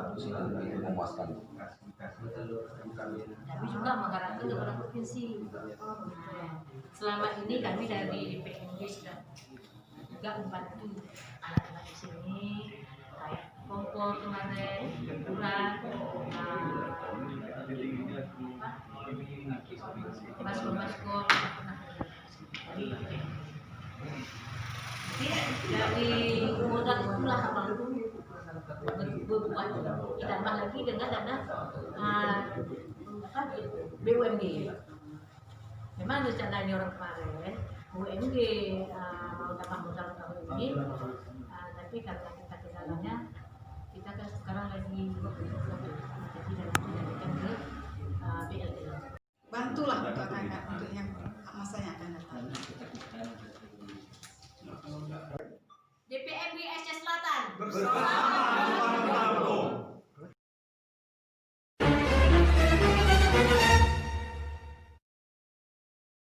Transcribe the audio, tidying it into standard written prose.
status itu memuaskan. Kami juga mengharapkan kepada provinsi. Selama ini kami dari PNG sudah juga membantu anak-anak di sini, kayak kompor kemarin, hiburan, masker. Dari modal itulah mampu berbuat, ditambah lagi dengan dana BUMD. Memang rencananya orang kemarin BUMD mau tambah modal tahun ini, tapi karena kita kendalanya, kita kan sekarang lagi jadi dana ke BLT. Bantulah kakak untuk yang masa yang akan datang. DPMG Aceh Selatan. Bersama.